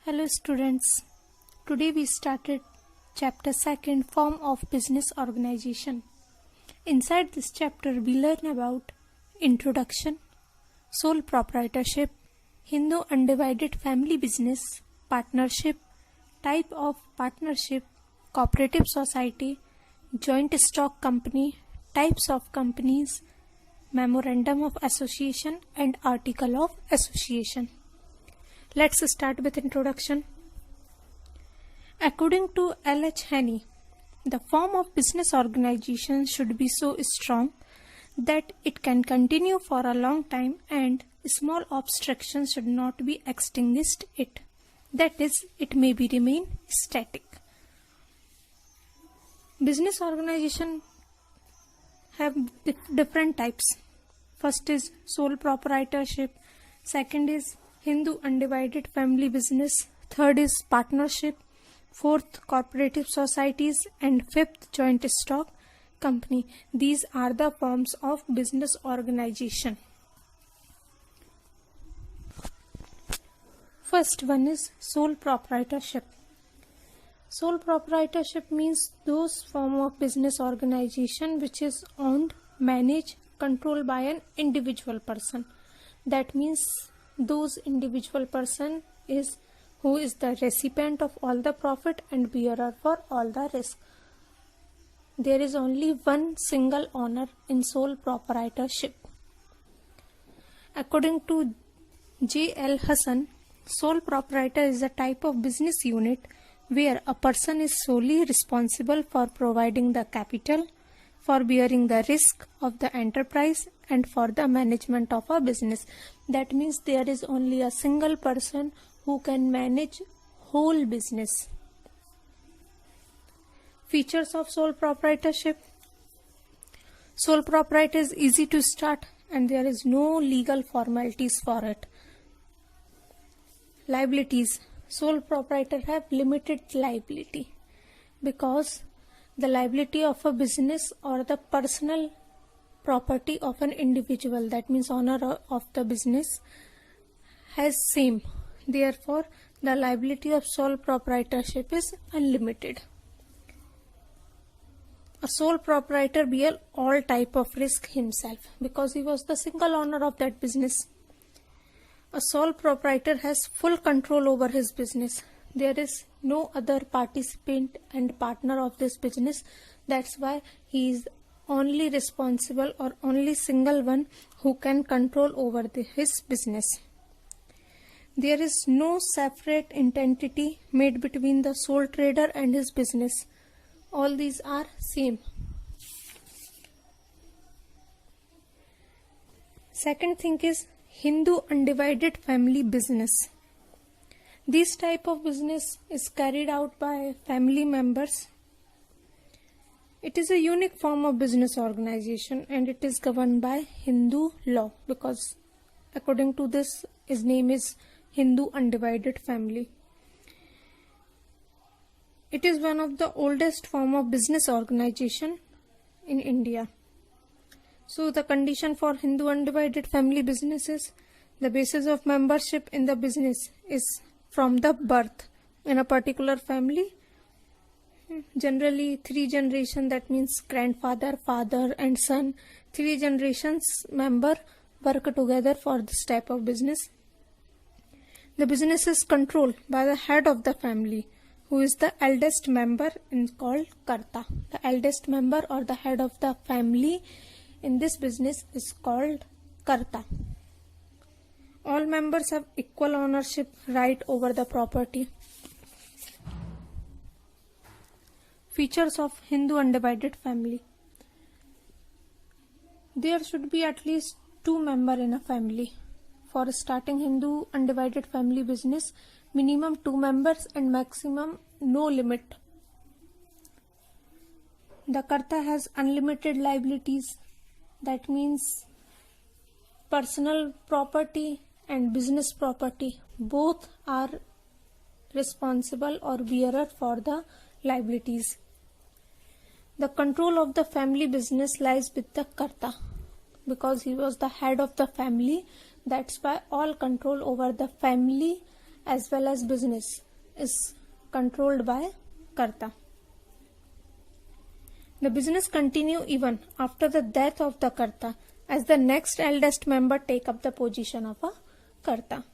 Hello students. Today we started chapter 2 form of business organization. Inside this chapter we learn about introduction, sole proprietorship, Hindu undivided family business, partnership, type of partnership, cooperative society, joint stock company, types of companies, memorandum of association and article of association. Let's start with introduction. According to L.H. Haney, the form of business organization should be so strong that it can continue for a long time and small obstructions should not be extinguished it. That is, it may be remain static. Business organization have different types. First is sole proprietorship. Second is Hindu undivided family business. Third is partnership. Fourth, cooperative societies. And fifth, joint stock company. These are the forms of business organization. First one is sole proprietorship. Sole proprietorship means those form of business organization which is owned, managed, controlled by an individual person. That means those individual person is who is the recipient of all the profit and bearer for all the risk. There is only one single owner in sole proprietorship. According to J.L. Hassan, sole proprietor is a type of business unit where a person is solely responsible for providing the capital, for bearing the risk of the enterprise and for the management of a business. That means there is only a single person who can manage whole business. Features of sole proprietorship. Sole proprietor is easy to start and there is no legal formalities for it. Liabilities. Sole proprietor have limited liability because the liability of a business or the personal property of an individual, that means owner of the business, has same. Therefore, the liability of sole proprietorship is unlimited. A sole proprietor bear all type of risk himself because he was the single owner of that business. A sole proprietor has full control over his business. There is no other participant and partner of this business. That's why he is only responsible or only single one who can control over his business. There is no separate entity made between the sole trader and his business. All these are same. Second thing is Hindu undivided family business. This type of business is carried out by family members. It is a unique form of business organization and it is governed by Hindu law because according to this, his name is Hindu undivided family. It is one of the oldest form of business organization in India. So the condition for Hindu undivided family business is the basis of membership in the business is from the birth in a particular family. Generally 3 generations, that means grandfather, father and son, 3 generations member work together for this type of business. The business is controlled by the head of the family who is the eldest member and called Karta. The eldest member or the head of the family in this business is called Karta. All members have equal ownership right over the property. Features of Hindu undivided family. There should be at least 2 members in a family. For starting Hindu undivided family business, minimum 2 members and maximum no limit. The Karta has unlimited liabilities. That means personal property and business property both are responsible or bearer for the liabilities. The control of the family business lies with the Karta because he was the head of the family. That's why all control over the family as well as business is controlled by Karta. The business continue even after the death of the Karta, as the next eldest member take up the position of a Karta.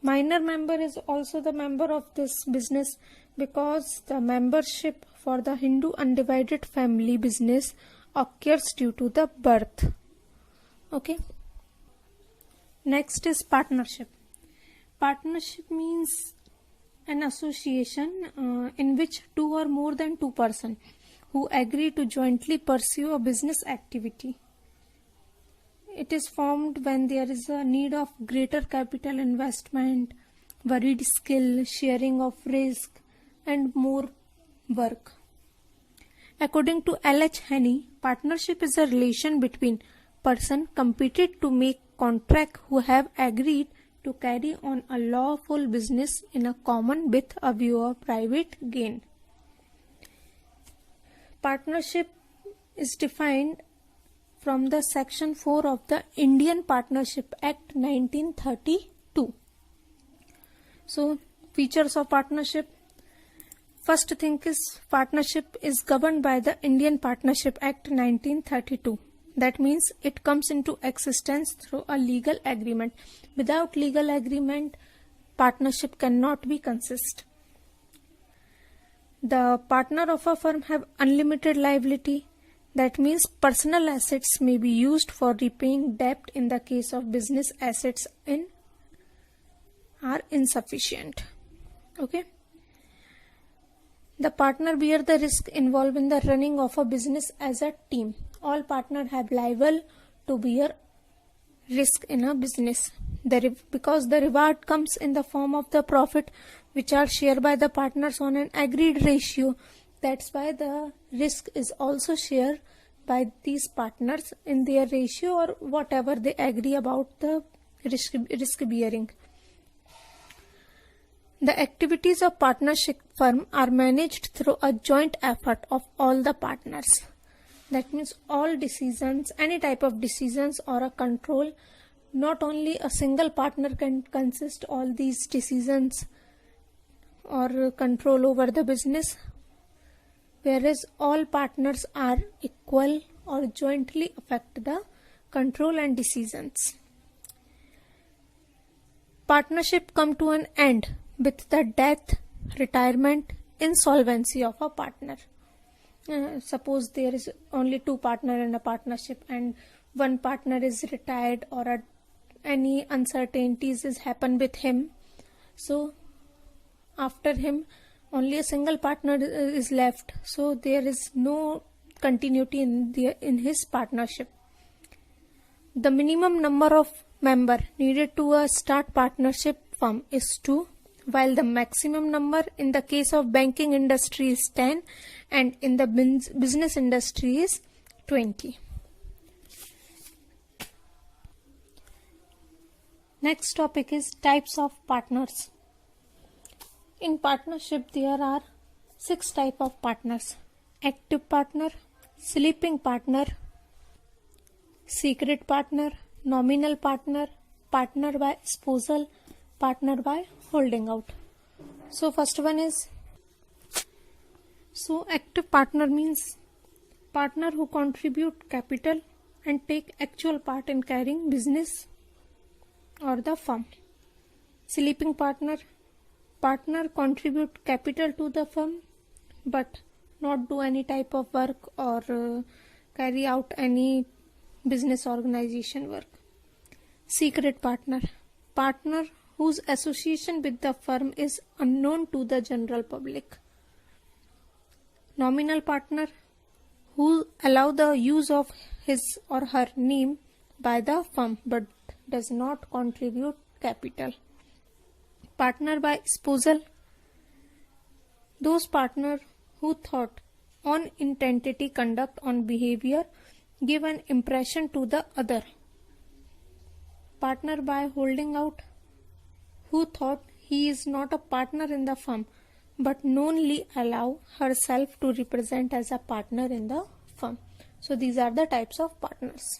Minor member is also the member of this business because the membership for the Hindu undivided family business occurs due to the birth. Okay. Next is partnership. Partnership means an association in which two or more than two persons who agree to jointly pursue a business activity. It is formed when there is a need of greater capital investment, varied skill, sharing of risk, and more work. According to L.H. Haney, partnership is a relation between persons competed to make contract who have agreed to carry on a lawful business in a common with a view of private gain. Partnership is defined from the Section 4 of the Indian Partnership Act 1932. So, features of partnership. First thing is, partnership is governed by the Indian Partnership Act 1932. That means it comes into existence through a legal agreement. Without legal agreement, partnership cannot be consist. The partner of a firm have unlimited liability. That means personal assets may be used for repaying debt in the case of business assets are insufficient. Okay. The partner bear the risk involved in the running of a business as a team. All partners have liable to bear risk in a business. Because the reward comes in the form of the profit which are shared by the partners on an agreed ratio. That's why the risk is also shared by these partners in their ratio or whatever they agree about the risk bearing. The activities of partnership firm are managed through a joint effort of all the partners. That means all decisions, any type of decisions or a control, not only a single partner can consist all these decisions or control over the business, whereas all partners are equal or jointly affect the control and decisions. Partnership come to an end with the death, retirement, insolvency of a partner. Suppose there is only two partners in a partnership and one partner is retired or any uncertainties has happened with him. So after him only a single partner is left. So there is no continuity in his partnership. The minimum number of members needed to start partnership firm is 2, while the maximum number in the case of banking industry is 10 and in the business industry is 20. Next topic is types of partners. In partnership there are 6 types of partners: active partner, sleeping partner, secret partner, nominal partner, partner by spousal, partner by holding out. So first one is, active partner means partner who contribute capital and take actual part in carrying business or the firm. Sleeping partner contribute capital to the firm but not do any type of work or carry out any business organization work. Secret partner whose association with the firm is unknown to the general public. Nominal partner who allow the use of his or her name by the firm but does not contribute capital. Partner by spousal, those partners who thought on intentity conduct on behavior give an impression to the other. Partner by holding out, who thought he is not a partner in the firm but knowingly allow herself to represent as a partner in the firm. So these are the types of partners.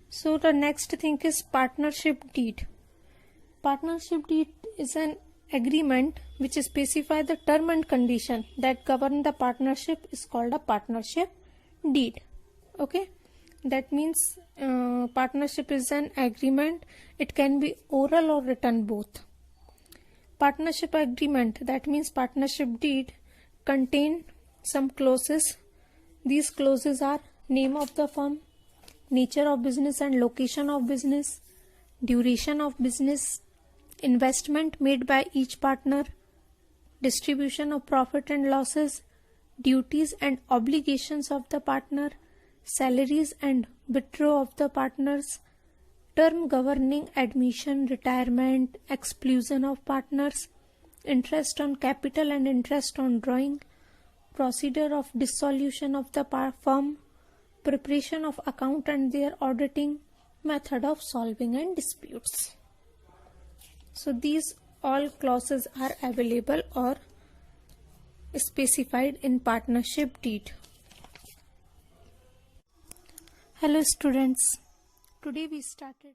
So the next thing is partnership deed. Partnership deed is an agreement which specifies the term and condition that govern the partnership is called a partnership deed. Okay, that means partnership is an agreement. It can be oral or written both. Partnership agreement, that means partnership deed, contain some clauses. These clauses are name of the firm, nature of business and location of business, duration of business, investment made by each partner, distribution of profit and losses, duties and obligations of the partner, salaries and withdrawal of the partners, term governing admission, retirement, exclusion of partners, interest on capital and interest on drawing, procedure of dissolution of the firm, preparation of account and their auditing, method of solving and disputes. So these all clauses are available or specified in partnership deed. Hello students, today we started